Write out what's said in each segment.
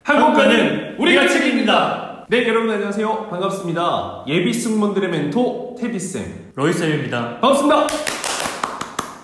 한국과는 우리가 책임입니다. 네, 여러분 안녕하세요. 반갑습니다. 예비 승무원들의 멘토 테디쌤 로이쌤입니다. 반갑습니다.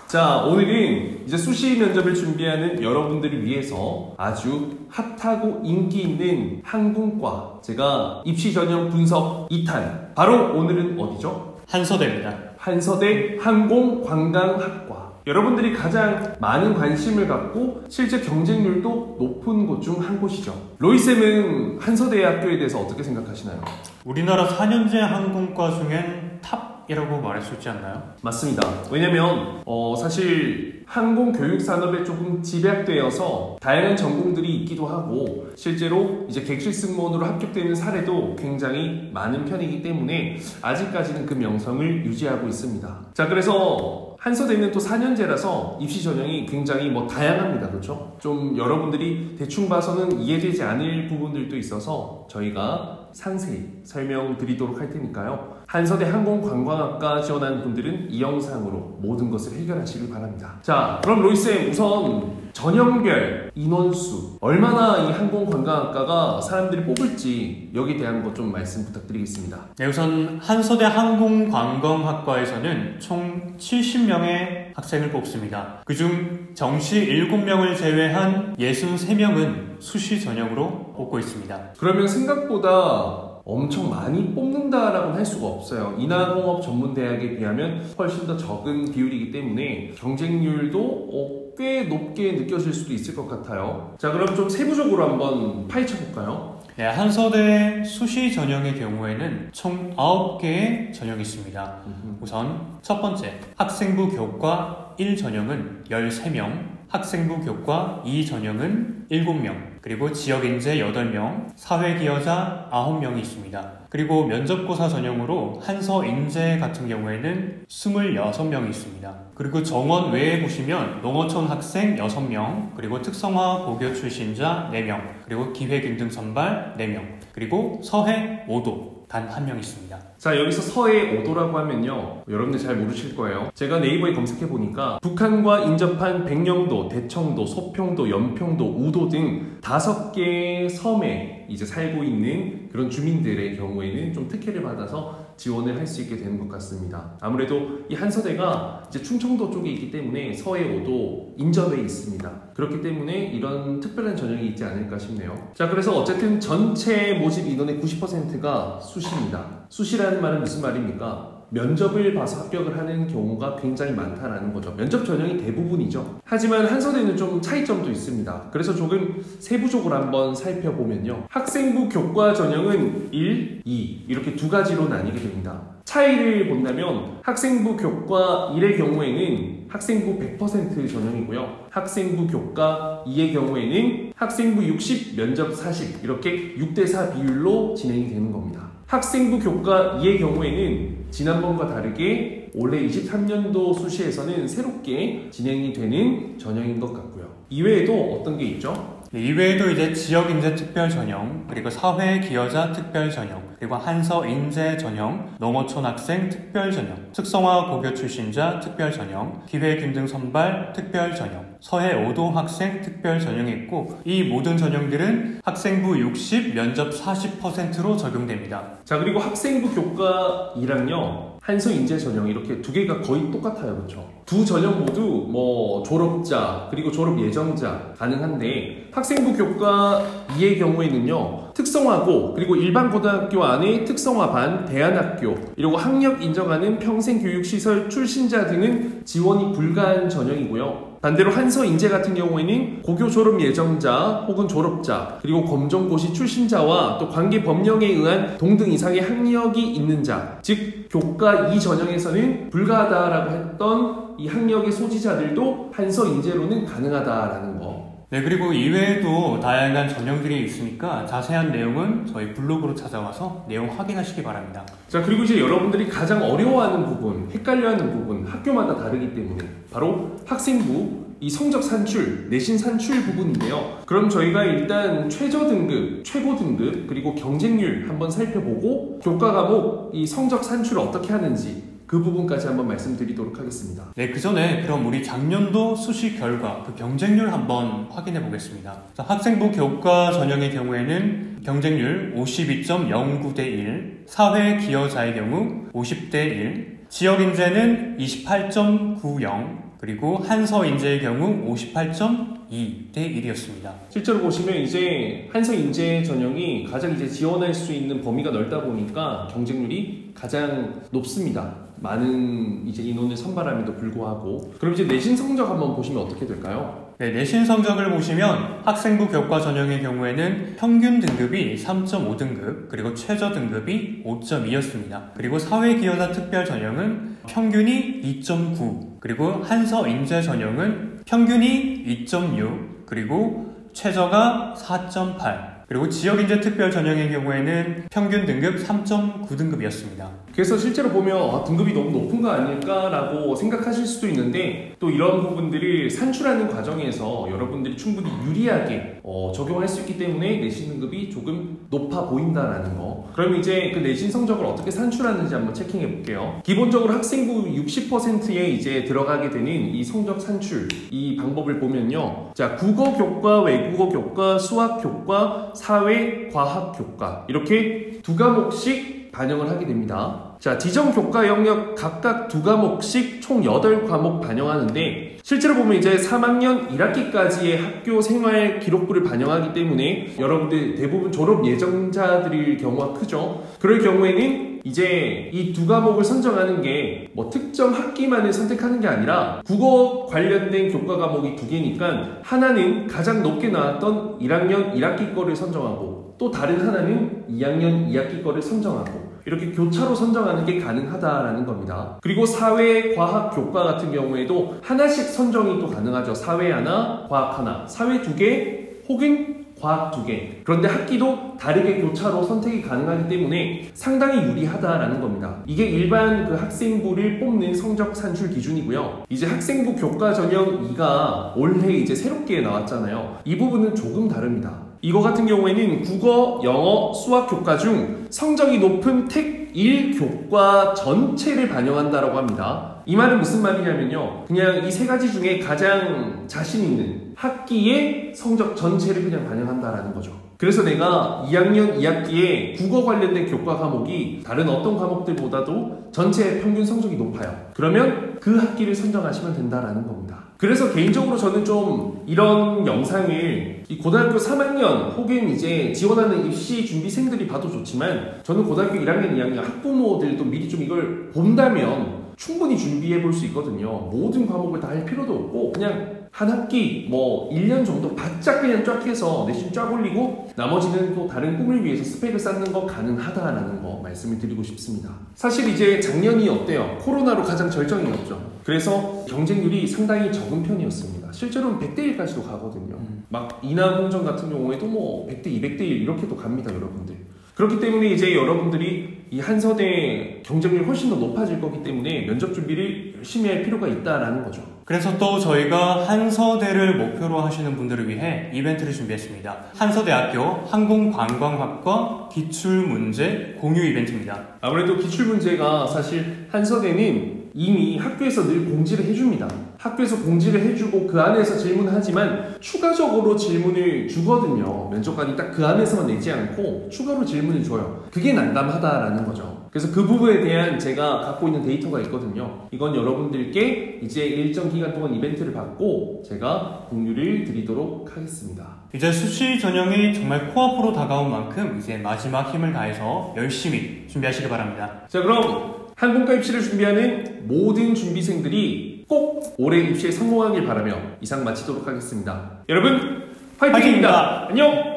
자, 오늘은 이제 수시 면접을 준비하는 여러분들을 위해서 아주 핫하고 인기 있는 항공과 제가 입시 전형 분석 2탄, 바로 오늘은 어디죠? 한서대입니다. 한서대 항공관광학과. 여러분들이 가장 많은 관심을 갖고 실제 경쟁률도 높은 곳 중 한 곳이죠. 로이쌤은 한서대학교에 대해서 어떻게 생각하시나요? 우리나라 4년제 항공과 중엔 탑이라고 말할 수 있지 않나요? 맞습니다. 왜냐면 사실 항공교육산업에 조금 집약되어서 다양한 전공들이 있기도 하고 실제로 이제 객실 승무원으로 합격되는 사례도 굉장히 많은 편이기 때문에 아직까지는 그 명성을 유지하고 있습니다. 자, 그래서 한서대는 또 4년제라서 입시 전형이 굉장히 다양합니다. 그렇죠? 좀 여러분들이 대충 봐서는 이해되지 않을 부분들도 있어서 저희가 상세히 설명드리도록 할 테니까요. 한서대 항공관광학과 지원하는 분들은 이 영상으로 모든 것을 해결하시길 바랍니다. 자, 그럼 로이쌤, 우선 전형별 인원수, 얼마나 이 항공관광학과가 사람들이 뽑을지 여기에 대한 것 좀 말씀 부탁드리겠습니다. 네, 우선 한서대 항공관광학과에서는 총 70명의 학생을 뽑습니다. 그중 정시 7명을 제외한 63명은 수시 전형으로 뽑고 있습니다. 그러면 생각보다 엄청 많이 뽑는다라고는 할 수가 없어요. 인하공업 전문대학에 비하면 훨씬 더 적은 비율이기 때문에 경쟁률도 꽤 높게 느껴질 수도 있을 것 같아요. 자, 그럼 좀 세부적으로 한번 파헤쳐 볼까요? 네, 한서대 수시 전형의 경우에는 총 9개의 전형이 있습니다. 우선 첫 번째, 학생부 교과 1 전형은 13명, 학생부 교과 2 전형은 7명, 그리고 지역인재 8명, 사회기여자 9명이 있습니다. 그리고 면접고사 전형으로 한서인재 같은 경우에는 26명이 있습니다. 그리고 정원 외에 보시면 농어촌 학생 6명, 그리고 특성화 고교 출신자 4명, 그리고 기획인등 선발 4명, 그리고 서해 5도 단 1명 있습니다. 자, 여기서 서해 5도라고 하면요, 여러분들 잘 모르실 거예요. 제가 네이버에 검색해 보니까 북한과 인접한 백령도, 대청도, 소평도, 연평도, 우도 등 5개의 섬에 이제 살고 있는 그런 주민들의 경우에는 좀 특혜를 받아서 지원을 할 수 있게 되는 것 같습니다. 아무래도 이 한서대가 이제 충청도 쪽에 있기 때문에 서해 5도 인접해 있습니다. 그렇기 때문에 이런 특별한 전형이 있지 않을까 싶네요. 자, 그래서 어쨌든 전체 모집 인원의 90%가 수시입니다. 수시라는 말은 무슨 말입니까? 면접을 봐서 합격을 하는 경우가 굉장히 많다라는 거죠. 면접 전형이 대부분이죠. 하지만 한서대는 좀 차이점도 있습니다. 그래서 조금 세부적으로 한번 살펴보면요, 학생부 교과 전형은 1, 2 이렇게 두 가지로 나뉘게 됩니다. 차이를 본다면 학생부 교과 1의 경우에는 학생부 100% 전형이고요, 학생부 교과 2의 경우에는 학생부 60, 면접 40 이렇게 6대4 비율로 진행이 되는 겁니다. 학생부 교과 2의 경우에는 지난번과 다르게 올해 23년도 수시에서는 새롭게 진행이 되는 전형인 것 같고요. 이외에도 어떤 게 있죠? 네, 이외에도 이제 지역인재 특별 전형, 그리고 사회기여자 특별 전형, 그리고 한서인재 전형, 농어촌 학생 특별 전형, 특성화 고교 출신자 특별 전형, 기획인등 선발 특별 전형, 서해 5도 학생 특별 전형이 있고, 이 모든 전형들은 학생부 60, 면접 40%로 적용됩니다. 자, 그리고 학생부 교과 2랑요, 한서인재 전형 이렇게 두 개가 거의 똑같아요. 그렇죠? 두 전형 모두 졸업자 그리고 졸업 예정자 가능한데, 학생부 교과 2의 경우에는요, 특성화고 그리고 일반 고등학교 안에 특성화반, 대안학교, 그리고 학력 인정하는 평생교육시설 출신자 등은 지원이 불가한 전형이고요. 반대로 한서인재 같은 경우에는 고교 졸업 예정자 혹은 졸업자, 그리고 검정고시 출신자와 또 관계 법령에 의한 동등 이상의 학력이 있는 자, 즉 교과 2 전형에서는 불가하다라고 했던 이 학력의 소지자들도 한서인재로는 가능하다라는 거. 네, 그리고 이외에도 다양한 전형들이 있으니까 자세한 내용은 저희 블로그로 찾아와서 내용 확인하시기 바랍니다. 자, 그리고 이제 여러분들이 가장 어려워하는 부분, 헷갈려하는 부분, 학교마다 다르기 때문에 바로 학생부 이 성적 산출, 내신 산출 부분인데요. 그럼 저희가 일단 최저 등급, 최고 등급, 그리고 경쟁률 한번 살펴보고 교과 과목 이 성적 산출을 어떻게 하는지, 그 부분까지 한번 말씀드리도록 하겠습니다. 네, 그 전에 그럼 우리 작년도 수시 결과 그 경쟁률 한번 확인해 보겠습니다. 학생부 교과 전형의 경우에는 경쟁률 52.09대 1, 사회 기여자의 경우 50대 1, 지역인재는 28.90, 그리고 한서인재의 경우 58.2대 1이었습니다. 실제로 보시면 이제 한서인재 전형이 가장 이제 지원할 수 있는 범위가 넓다 보니까 경쟁률이 가장 높습니다. 많은 이제 인원을 선발함에도 불구하고. 그럼 이제 내신 성적 한번 보시면 어떻게 될까요? 네, 내신 성적을 보시면 학생부 교과 전형의 경우에는 평균 등급이 3.5등급, 그리고 최저 등급이 5.2였습니다. 그리고 사회기여자 특별 전형은 평균이 2.9, 그리고 한서인재 전형은 평균이 2.6, 그리고 최저가 4.8, 그리고 지역인재 특별 전형의 경우에는 평균 등급 3.9등급이었습니다. 그래서 실제로 보면 등급이 너무 높은 거 아닐까라고 생각하실 수도 있는데 또 이런 부분들을 산출하는 과정에서 여러분들이 충분히 유리하게 적용할 수 있기 때문에 내신 등급이 조금 높아 보인다라는 거. 그럼 이제 그 내신 성적을 어떻게 산출하는지 한번 체킹해 볼게요. 기본적으로 학생부 60%에 이제 들어가게 되는 이 성적 산출 이 방법을 보면요. 자, 국어 교과, 외국어 교과, 수학 교과, 사회, 과학 교과 이렇게 두 과목씩 반영을 하게 됩니다. 자, 지정 교과 영역 각각 두 과목씩 총 8과목 반영하는데 실제로 보면 이제 3학년 1학기까지의 학교 생활 기록부를 반영하기 때문에 여러분들 대부분 졸업 예정자들일 경우가 크죠. 그럴 경우에는 이제 이 두 과목을 선정하는 게 뭐 특정 학기만을 선택하는 게 아니라 국어 관련된 교과 과목이 두 개니까 하나는 가장 높게 나왔던 1학년 1학기 거를 선정하고 또 다른 하나는 2학년 2학기 거를 선정하고 이렇게 교차로 선정하는 게 가능하다라는 겁니다. 그리고 사회, 과학, 교과 같은 경우에도 하나씩 선정이 또 가능하죠. 사회 하나, 과학 하나, 사회 2개 혹은 과학 2개. 그런데 학기도 다르게 교차로 선택이 가능하기 때문에 상당히 유리하다라는 겁니다. 이게 일반 그 학생부를 뽑는 성적 산출 기준이고요. 이제 학생부 교과 전형 2가 올해 이제 새롭게 나왔잖아요. 이 부분은 조금 다릅니다. 이거 같은 경우에는 국어, 영어, 수학 교과 중 성적이 높은 택 1 교과 전체를 반영한다라고 합니다. 이 말은 무슨 말이냐면요. 그냥 이 세 가지 중에 가장 자신 있는 학기의 성적 전체를 그냥 반영한다라는 거죠. 그래서 내가 2학년 2학기에 국어 관련된 교과 과목이 다른 어떤 과목들보다도 전체 평균 성적이 높아요. 그러면 그 학기를 선정하시면 된다라는 겁니다. 그래서 개인적으로 저는 좀 이런 영상을 이 고등학교 3학년 혹은 이제 지원하는 입시 준비생들이 봐도 좋지만 저는 고등학교 1학년, 2학년 학부모들도 미리 좀 이걸 본다면 충분히 준비해 볼 수 있거든요. 모든 과목을 다 할 필요도 없고 그냥 한 학기 뭐 1년 정도 바짝 그냥 쫙 해서 내신 쫙 올리고 나머지는 또 다른 꿈을 위해서 스펙을 쌓는 거 가능하다라는 거 말씀을 드리고 싶습니다. 사실 이제 작년이 어때요? 코로나로 가장 절정이었죠. 그래서 경쟁률이 상당히 적은 편이었습니다. 실제로는 100대 1까지도 가거든요. 막 인하공정 같은 경우에도 뭐 100대 200대 1 이렇게도 갑니다, 여러분들. 그렇기 때문에 이제 여러분들이 이 한서대 경쟁률이 훨씬 더 높아질 거기 때문에 면접 준비를 열심히 할 필요가 있다라는 거죠. 그래서 또 저희가 한서대를 목표로 하시는 분들을 위해 이벤트를 준비했습니다. 한서대학교 항공관광학과 기출문제 공유 이벤트입니다. 아무래도 기출문제가 사실 한서대는 이미 학교에서 늘 공지를 해줍니다. 학교에서 공지를 해주고 그 안에서 질문하지만 추가적으로 질문을 주거든요. 면접관이 딱 그 안에서만 내지 않고 추가로 질문을 줘요. 그게 난감하다라는 거죠. 그래서 그 부분에 대한 제가 갖고 있는 데이터가 있거든요. 이건 여러분들께 이제 일정 기간 동안 이벤트를 받고 제가 공유를 드리도록 하겠습니다. 이제 수시 전형이 정말 코앞으로 다가온 만큼 이제 마지막 힘을 다해서 열심히 준비하시기 바랍니다. 자, 그럼 항공과 입시를 준비하는 모든 준비생들이 꼭 올해 입시에 성공하길 바라며 이상 마치도록 하겠습니다. 여러분 화이팅입니다. 안녕!